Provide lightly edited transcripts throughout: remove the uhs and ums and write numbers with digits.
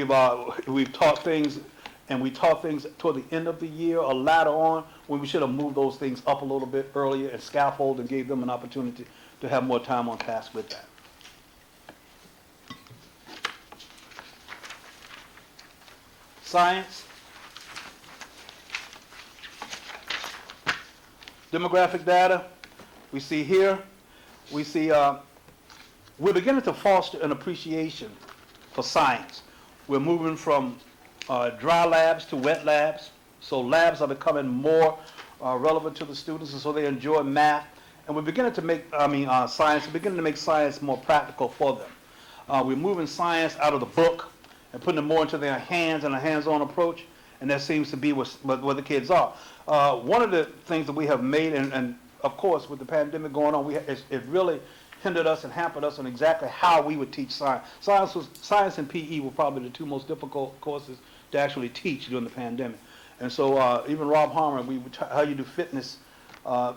We've taught things, and we taught things toward the end of the year or later on when we should have moved those things up a little bit earlier and scaffold and gave them an opportunity to have more time on task with that. Science. Demographic data. We see here, we're beginning to foster an appreciation for science. We're moving from dry labs to wet labs. So labs are becoming more relevant to the students, and so they enjoy math. And we're beginning to make, science, we're beginning to make science more practical for them. We're moving science out of the book and putting it more into their hands and a hands-on approach, and that seems to be where the kids are. One of the things that we have made, and of course with the pandemic going on, it really hindered us and hampered us on exactly how we would teach science. Science and PE were probably the two most difficult courses to actually teach during the pandemic. And so even Rob Harmer, we would how you do fitness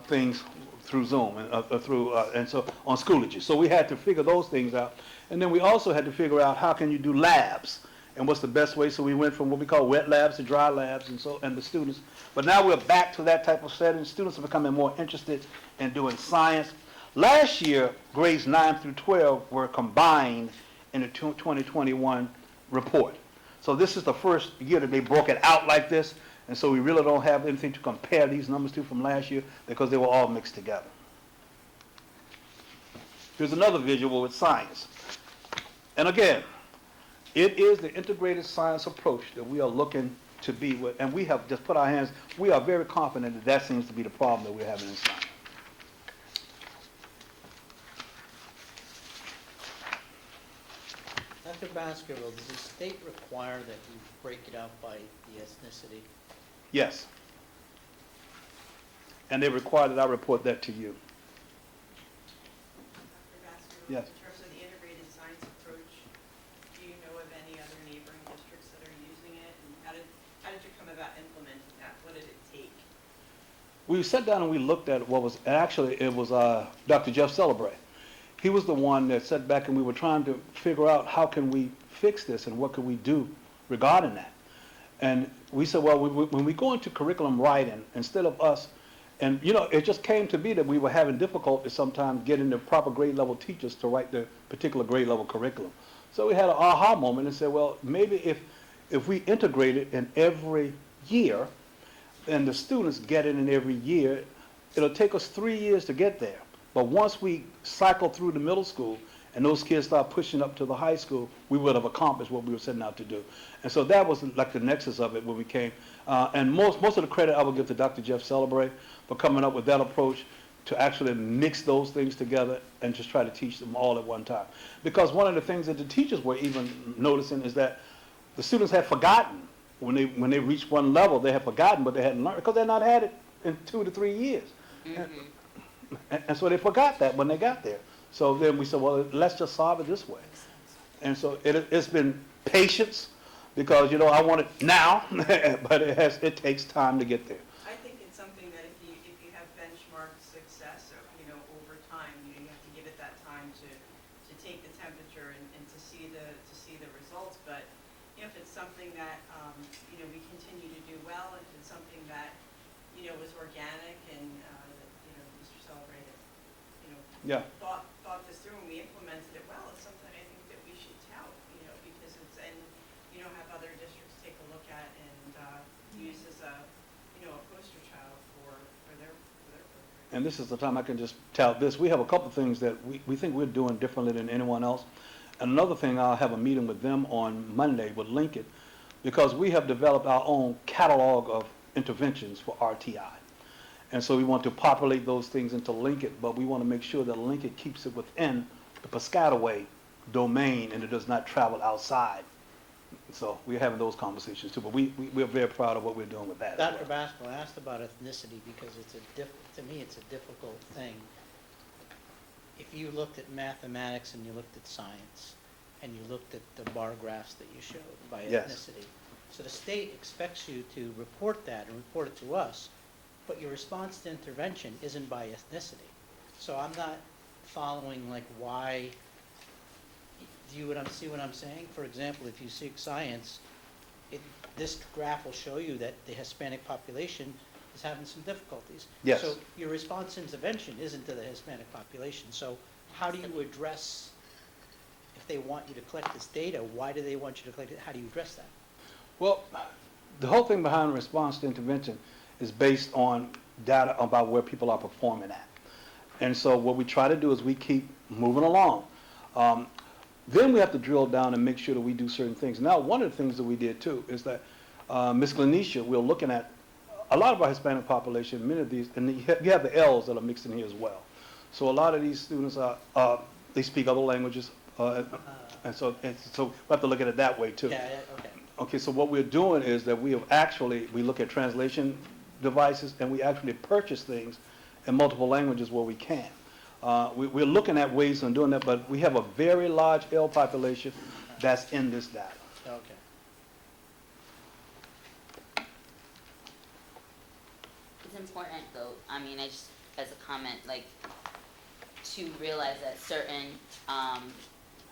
things through Zoom and so on Schoology. So we had to figure those things out. And then we also had to figure out how can you do labs and what's the best way. So we went from what we call wet labs to dry labs, and the students. But now we're back to that type of setting. Students are becoming more interested in doing science. Last year, grades 9 through 12 were combined in the 2021 report. So this is the first year that they broke it out like this, and so we really don't have anything to compare these numbers to from last year because they were all mixed together. Here's another visual with science. And again, it is the integrated science approach that we are looking to be with, and we have just put our hands, we are very confident that that seems to be the problem that we're having in science. Dr. Baskerville, does the state require that you break it out by the ethnicity? Yes. And they require that I report that to you. Dr. Baskerville, Yes. in terms of the integrated science approach, do you know of any other neighboring districts that are using it? And how did you come about implementing that? What did it take? We sat down and we looked at what was, actually it was Dr. Jeff Celebrate. He was the one that sat back and we were trying to figure out how can we fix this and what can we do regarding that. And we said, well, when we go into curriculum writing, instead of us, and it just came to be that we were having difficulty sometimes getting the proper grade level teachers to write the particular grade level curriculum. So we had an aha moment and said, well, maybe if we integrate it in every year, and the students get it in every year, it'll take us 3 years to get there. But once we cycle through the middle school and those kids start pushing up to the high school, we would have accomplished what we were setting out to do. And so that was like the nexus of it when we came. And most of the credit I would give to Dr. Jeff Celebrate for coming up with that approach to actually mix those things together and just try to teach them all at one time. Because one of the things that the teachers were even noticing is that the students had forgotten when they reached one level, they had forgotten, but they hadn't learned because they had not had it in 2 to 3 years. Mm-hmm. And so they forgot that when they got there. So then we said, well, let's just solve it this way. And so it's been patience because, I want it now, but it takes time to get there. I think it's something that if you have benchmarked success, over time, you have to give it that time to take the temperature and to see the results. But if it's something that we continue to do well, if it's something that was organic and Mr. Celebrate Yeah. thought this through and we implemented it well, it's something I think that we should tout, because it's and have other districts take a look at and use as a poster child for their program. And this is the time I can just tout this. We have a couple of things that we think we're doing differently than anyone else. And another thing, I'll have a meeting with them on Monday with Lincoln, because we have developed our own catalog of interventions for RTI. And so we want to populate those things into Lincoln, but we want to make sure that Lincoln keeps it within the Piscataway domain and it does not travel outside. So we're having those conversations too, but we're very proud of what we're doing with that. Dr. Baskerville, I asked about ethnicity because to me it's a difficult thing. If you looked at mathematics and you looked at science and you looked at the bar graphs that you showed by ethnicity, so the state expects you to report that and report it to us, but your response to intervention isn't by ethnicity. So I'm not following why Do you see what I'm saying? For example, if you seek science, this graph will show you that the Hispanic population is having some difficulties. Yes. So your response intervention isn't to the Hispanic population. So how do you address, if they want you to collect this data, why do they want you to collect it? How do you address that? Well, the whole thing behind response to intervention is based on data about where people are performing at. And so what we try to do is we keep moving along. Then we have to drill down and make sure that we do certain things. Now, one of the things that we did too is that Ms. Glenisha, we're looking at a lot of our Hispanic population, many of these, and you have the L's that are mixed in here as well. So a lot of these students they speak other languages, and so we have to look at it that way too. Yeah, okay. Okay, so what we're doing is that we look at translation devices, and we actually purchase things in multiple languages where we can. We're looking at ways of doing that, but we have a very large L population that's in this data. Okay. It's important though, I mean, I just, as a comment, like, to realize that certain,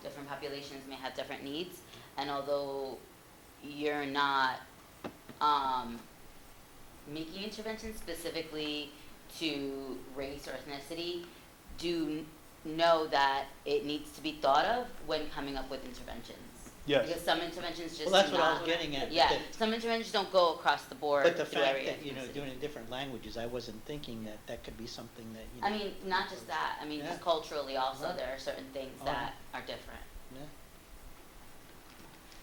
different populations may have different needs, and although you're not, making interventions specifically to race or ethnicity, do know that it needs to be thought of when coming up with interventions. Yes. Because some interventions just Well, that's do what I not. was getting at. Yeah, some interventions don't go across the board But the through fact every that, ethnicity. doing it in different languages, I wasn't thinking that that could be something that, I mean, not just that, I mean, Yeah. just culturally also, Right. there are certain things Oh. that are different. Yeah.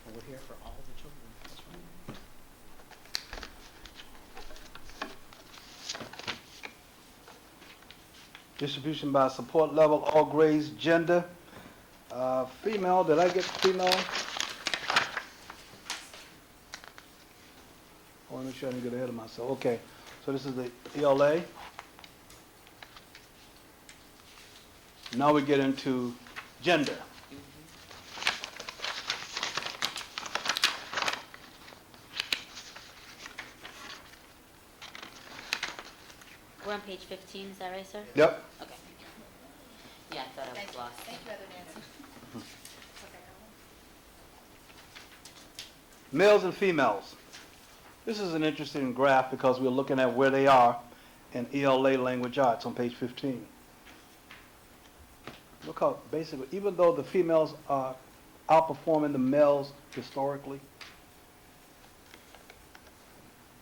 Well, we're here for all the children, that's right. Distribution by support level, all grades, gender. Female, did I get female? I want to make sure I didn't get ahead of myself. Okay, so this is the ELA. Now we get into gender. We're on page 15, is that right, sir? Yep. Okay. Yeah, I thought I Thank was you. lost. Thank you, Heather Nancy. Males and females. This is an interesting graph because we're looking at where they are in ELA language arts on page 15. Look how basically, even though the females are outperforming the males historically,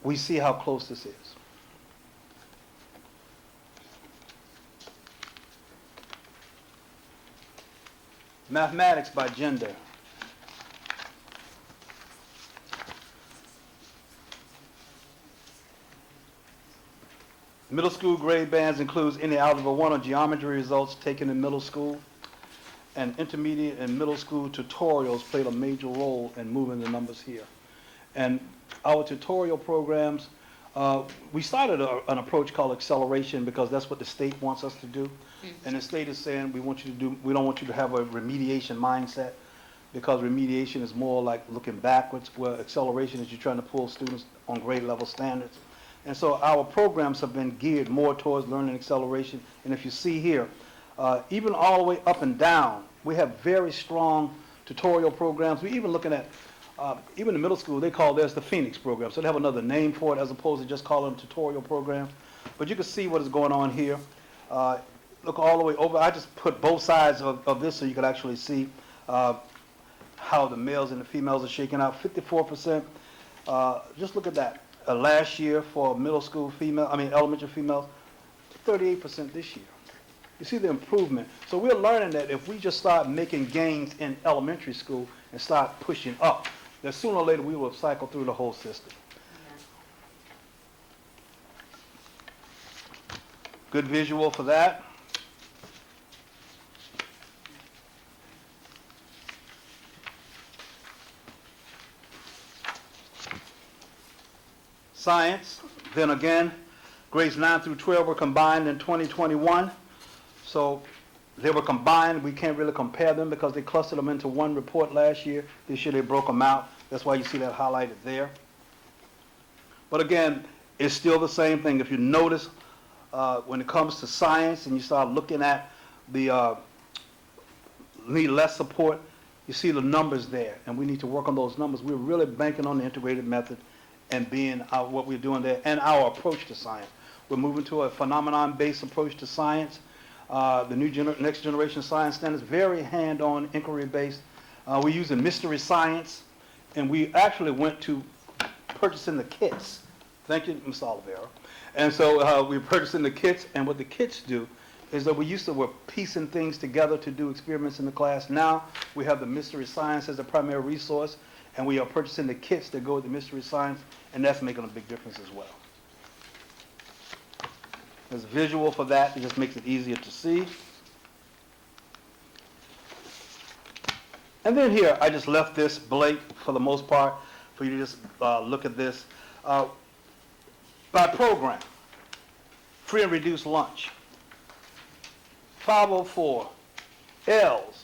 we see how close this is. Mathematics by gender. Middle school grade bands includes any Algebra 1 or geometry results taken in middle school, and intermediate and middle school tutorials played a major role in moving the numbers here. And our tutorial programs, we started an approach called acceleration because that's what the state wants us to do. And the state is saying we don't want you to have a remediation mindset, because remediation is more like looking backwards, where acceleration is you're trying to pull students on grade level standards. And so our programs have been geared more towards learning acceleration. And if you see here, even all the way up and down, we have very strong tutorial programs. We're even looking at, even in middle school, they call theirs the Phoenix program. So they have another name for it as opposed to just calling them tutorial programs. But you can see what is going on here. Look all the way over. I just put both sides of this so you can actually see how the males and the females are shaking out. 54%. Just look at that. Last year for middle school elementary females, 38% this year. You see the improvement. So we're learning that if we just start making gains in elementary school and start pushing up, that sooner or later we will cycle through the whole system. Good visual for that. Science, then again, grades 9 through 12 were combined in 2021. So they were combined. We can't really compare them because they clustered them into one report last year. This year they broke them out. That's why you see that highlighted there. But again, it's still the same thing. If you notice, when it comes to science and you start looking at the need less support, You see the numbers there, and we need to work on those numbers. We're really banking on the integrated method and being what we're doing there, and our approach to science. We're moving to a phenomenon-based approach to science. The next generation science standards, very hand-on, inquiry-based. We're using mystery science, and we actually went to purchasing the kits. Thank you, Ms. Oliveira. And so we're purchasing the kits, and what the kits do is that we're piecing things together to do experiments in the class. Now we have the mystery science as a primary resource, and we are purchasing the kits that go with the mystery science, and that's making a big difference as well. There's a visual for that. It just makes it easier to see. And then here, I just left this blank for the most part for you to just look at this. By program, free and reduced lunch. 504, L's.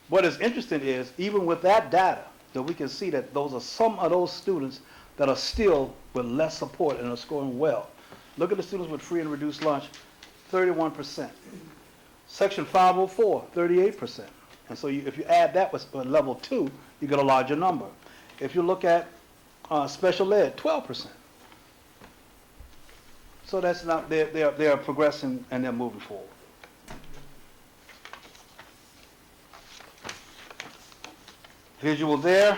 What is interesting is, even with that data, that we can see that those are some of those students that are still with less support and are scoring well. Look at the students with free and reduced lunch, 31%. Section 504, 38%. And so if you add that with level 2, you get a larger number. If you look at special ed, 12%. So that's not, they are progressing and they're moving forward. Visual there.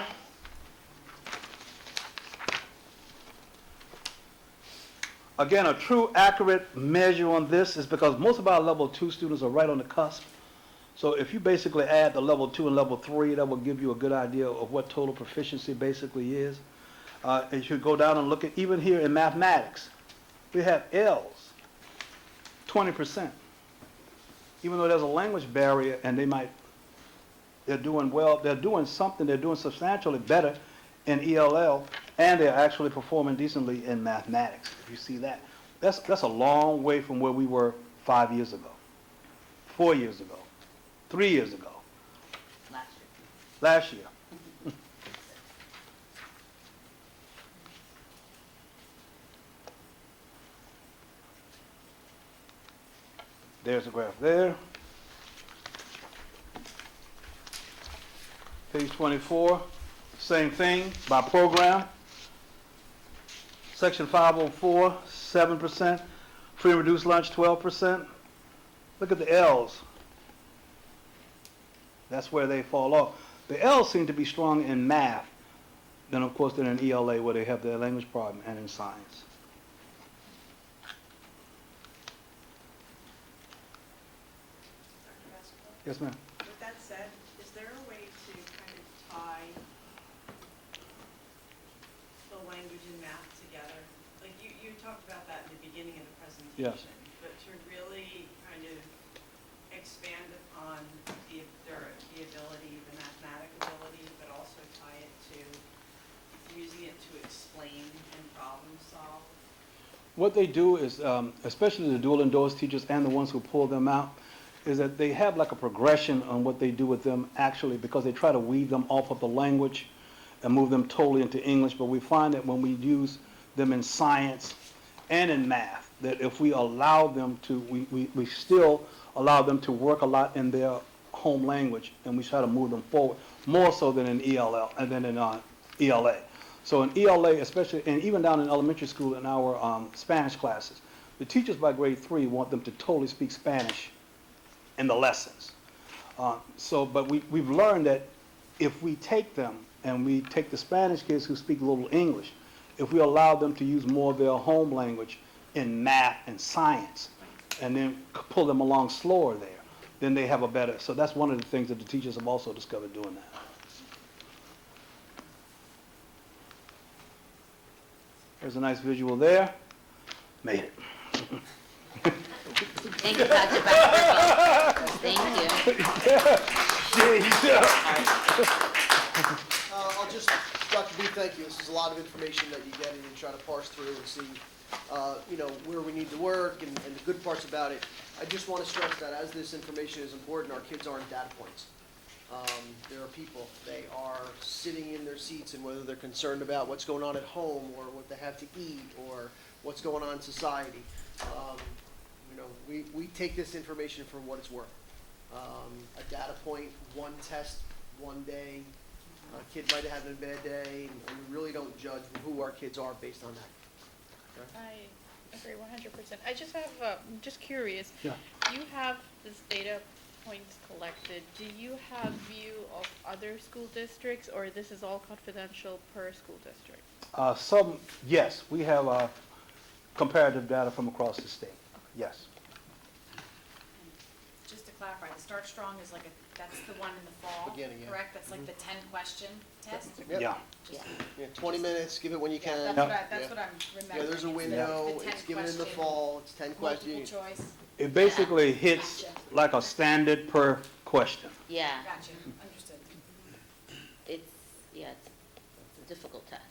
Again, a true accurate measure on this is because most of our level 2 students are right on the cusp. So if you basically add the level 2 and level 3, that will give you a good idea of what total proficiency basically is. As you go down and look at, even here in mathematics, we have L's, 20%. Even though there's a language barrier and they're doing well, they're doing something, they're doing substantially better in ELL, and they're actually performing decently in mathematics. If you see that, that's a long way from where we were 5 years ago, 4 years ago, 3 years ago, last year. There's a graph there. Page 24, same thing by program. Section 504, 7%. Free and reduced lunch, 12%. Look at the L's. That's where they fall off. The L's seem to be strong in math. Then, of course, they're in ELA where they have their language problem, and in science. Dr. Basketball? Yes, ma'am. With that said, is there a way to kind of tie the language and math together? Like you talked about that in the beginning of the presentation. Yes. But to really kind of expand upon the ability, the mathematic ability, but also tie it to using it to explain and problem solve. What they do is, especially the dual endorsed teachers and the ones who pull them out, is that they have like a progression on what they do with them actually, because they try to weed them off of the language and move them totally into English. But we find that when we use them in science and in math, that if we allow them to, we still allow them to work a lot in their home language, and we try to move them forward, more so than in ELL and then in ELA. So in ELA, especially, and even down in elementary school in our Spanish classes, the teachers by grade 3 want them to totally speak Spanish in the lessons. But we've learned that if we take them and we take the Spanish kids who speak a little English, if we allow them to use more of their home language in math and science, and then pull them along slower there, then they have a better, so that's one of the things that the teachers have also discovered doing that. There's a nice visual there. Made it. Thank you, Dr. Baxter. Thank you. I'll just, Dr. B, thank you. This is a lot of information that you get and you try to parse through and see, where we need to work and the good parts about it. I just want to stress that as this information is important, our kids aren't data points. There are people. They are sitting in their seats, and whether they're concerned about what's going on at home or what they have to eat or what's going on in society, we take this information for what it's worth. A data point, one test one day. A kid might have had a bad day, and we really don't judge who our kids are based on that. I agree 100%. I just have, I'm just curious. Yeah. You have this data points collected. Do you have view of other school districts, or this is all confidential per school district? Yes, we have comparative data from across the state, yes. Just to clarify, the Start Strong is like that's the one in the fall, Beginning, yeah. correct? That's like the 10-question test? Yep. Yeah. Just- Yeah, 20 minutes, give it when you Yeah, can. that's what I'm remembering. Yeah, there's a It's the window, 10 it's given in the question, fall, it's 10 Multiple questions. choice, It basically hits Gotcha. like a standard per question. Yeah, gotcha, understood. it's, it's a difficult test.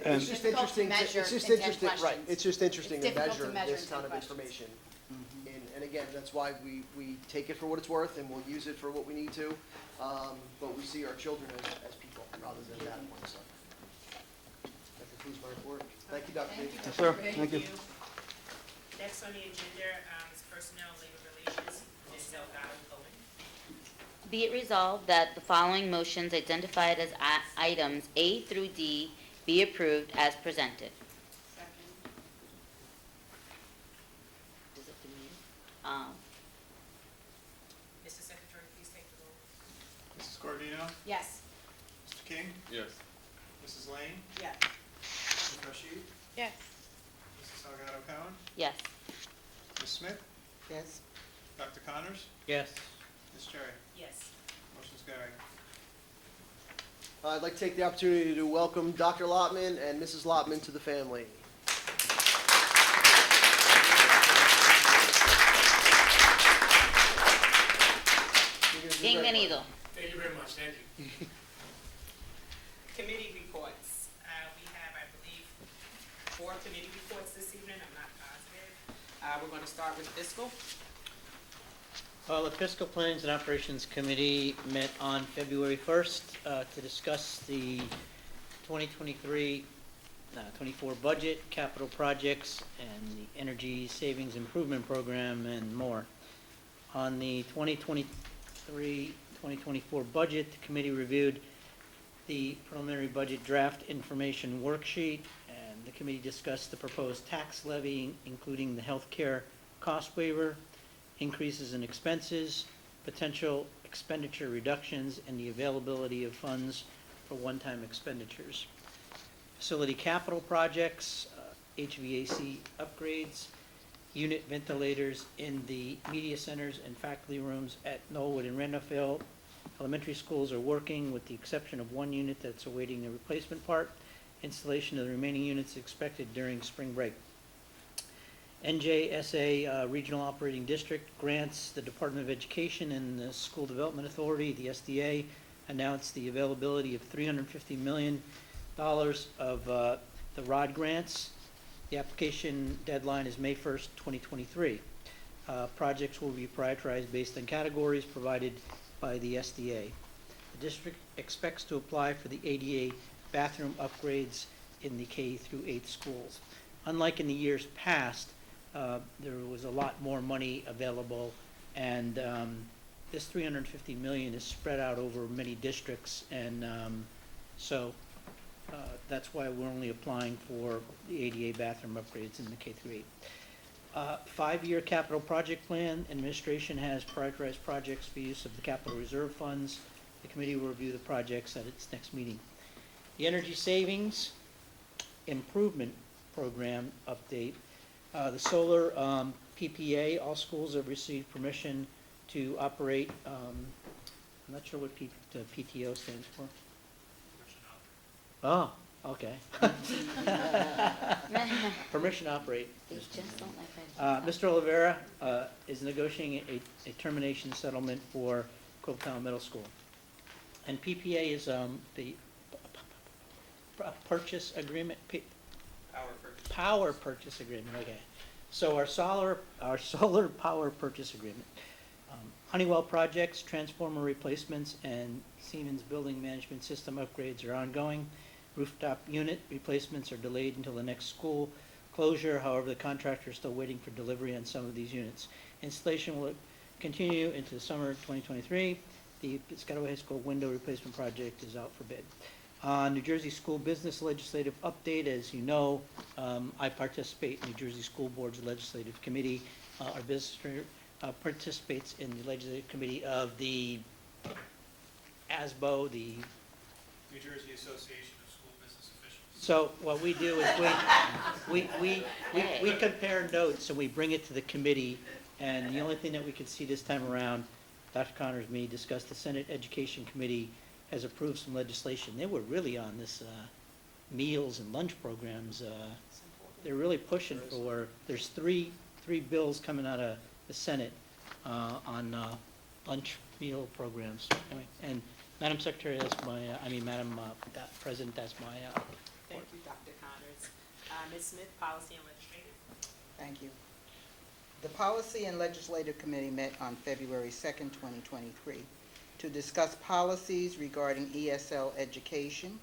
And- It's just Difficult to interesting, measure it's just in 10 interesting, right, questions. it's just interesting to It's difficult to measure measure this in kind 10 of questions. information. And again, that's why we take it for what it's worth, and we'll use it for what we need to. But we see our children as people rather than data points. So that concludes my report. Thank you, Dr. Thank Bates. you. Yes, sir, thank you. Next on the agenda is Personnel and Labor Relations, Ms. Delgado Cohen. Be it resolved that the following motions identified as items A through D be approved as presented. Second. Does it have to be, Mr. Secretary, please take the roll. Mrs. Cordino? Yes. Mr. King? Yes. Mrs. Lane? Yes. Mrs. Rashid? Yes. Mrs. Salgado Cohen? yes. Ms. Smith? Yes. Dr. Connors? Yes. Ms. Cherry? Yes. Motion's carried. I'd like to take the opportunity to welcome Dr. Lotman and Mrs. Lotman to the family. Bienvenido. Thank you very much, thank you. Committee reports. We have, I believe, 4 committee reports this evening, I'm not positive. We're going to start with fiscal. Well, the Fiscal Plans and Operations Committee met on February 1st to discuss the 2023-24 budget, capital projects, and the Energy Savings Improvement Program, and more. On the 2023-2024 budget, the committee reviewed the preliminary budget draft information worksheet, and the committee discussed the proposed tax levy, including the healthcare cost waiver, increases in expenses, potential expenditure reductions, and the availability of funds for one-time expenditures. Facility capital projects, HVAC upgrades, unit ventilators in the media centers and faculty rooms at Knollwood and Randolph Elementary schools are working, with the exception of one unit that's awaiting a replacement part. Installation of the remaining units expected during spring break. NJSA Regional Operating District grants, the Department of Education and the School Development Authority, the SDA, announced the availability of $350 million of the ROD grants. The application deadline is May 1st, 2023. Projects will be prioritized based on categories provided by the SDA. The district expects to apply for the ADA bathroom upgrades in the K through 8 schools. Unlike in the years past, there was a lot more money available, and this $350 million is spread out over many districts, and so that's why we're only applying for the ADA bathroom upgrades in the K through 8. 5-year capital project plan. Administration has prioritized projects for use of the capital reserve funds. The committee will review the projects at its next meeting. The energy savings improvement program update. The solar PPA, all schools have received permission to operate, I'm not sure what PTO stands for. Oh, okay. Permission to operate. They just don't like that. Mr. Oliveira is negotiating a termination settlement for Quabbatown Middle School. And PPA is the purchase agreement, power purchase agreement, okay. So our solar power purchase agreement. Honeywell projects, transformer replacements, and Siemens building management system upgrades are ongoing. Rooftop unit replacements are delayed until the next school closure. However, the contractor is still waiting for delivery on some of these units. Installation will continue into the summer of 2023. the Piscataway High School window replacement project is out for bid. New Jersey School Business Legislative Update, as you know, I participate in New Jersey School Board's Legislative Committee. Our business participates in the Legislative Committee of the ASBO, the New Jersey Association of School Business Officials. so what we do is we compare notes and we bring it to the committee, and the only thing that we could see this time around, Dr. Connors, me, discussed, the Senate Education Committee has approved some legislation. They were really on this meals and lunch programs. They're really pushing for, there's three bills coming out of the Senate on lunch meal programs. Anyway, and Madam Secretary, that's my, Madam President, that's my Thank you, Dr. Connors. Ms. Smith, Policy and Legislative. Thank you. The Policy and Legislative Committee met on February 2nd, 2023, to discuss policies regarding ESL education,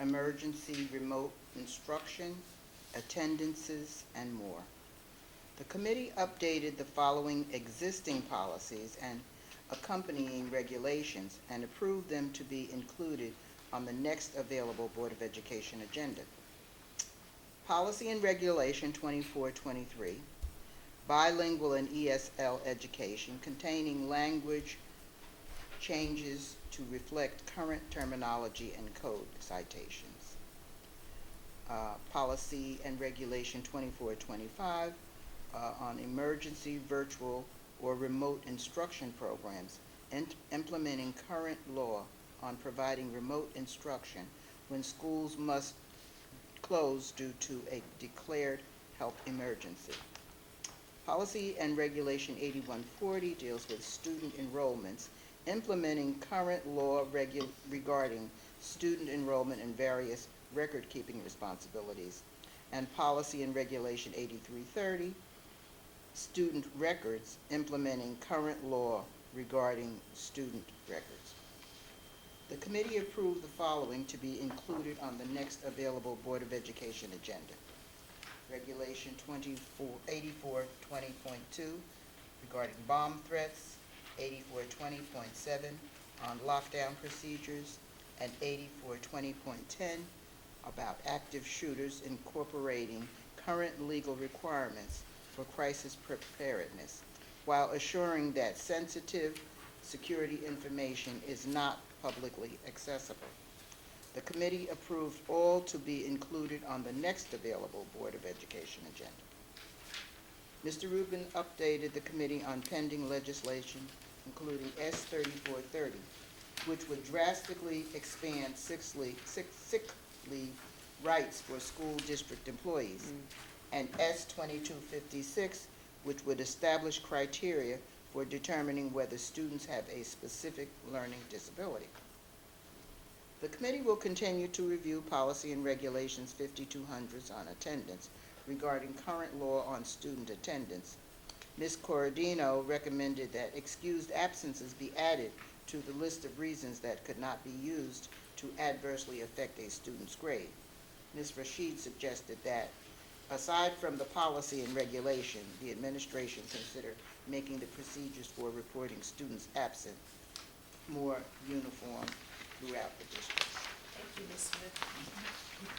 emergency remote instruction, attendances, and more. The committee updated the following existing policies and accompanying regulations and approved them to be included on the next available Board of Education agenda. Policy and Regulation 2423, bilingual and ESL education, containing language changes to reflect current terminology and code citations. Policy and Regulation 2425 on emergency virtual or remote instruction programs, and implementing current law on providing remote instruction when schools must close due to a declared health emergency. Policy and Regulation 8140 deals with student enrollments, implementing current law regarding student enrollment and various record-keeping responsibilities. And Policy and Regulation 8330, student records, implementing current law regarding student records. The committee approved the following to be included on the next available Board of Education agenda. Regulation 8420.2 regarding bomb threats, 8420.7 on lockdown procedures, and 8420.10 about active shooters, incorporating current legal requirements for crisis preparedness, while assuring that sensitive security information is not publicly accessible. The committee approved all to be included on the next available Board of Education agenda. Mr. Rubin updated the committee on pending legislation, including S 3430, which would drastically expand sick leave rights for school district employees, and S 2256, which would establish criteria for determining whether students have a specific learning disability. The committee will continue to review Policy and Regulations 5200s on attendance regarding current law on student attendance. Ms. Corradino recommended that excused absences be added to the list of reasons that could not be used to adversely affect a student's grade. Ms. Rashid suggested that, aside from the policy and regulation, the administration consider making the procedures for reporting students absent more uniform throughout the district. Thank you, Ms. Smith.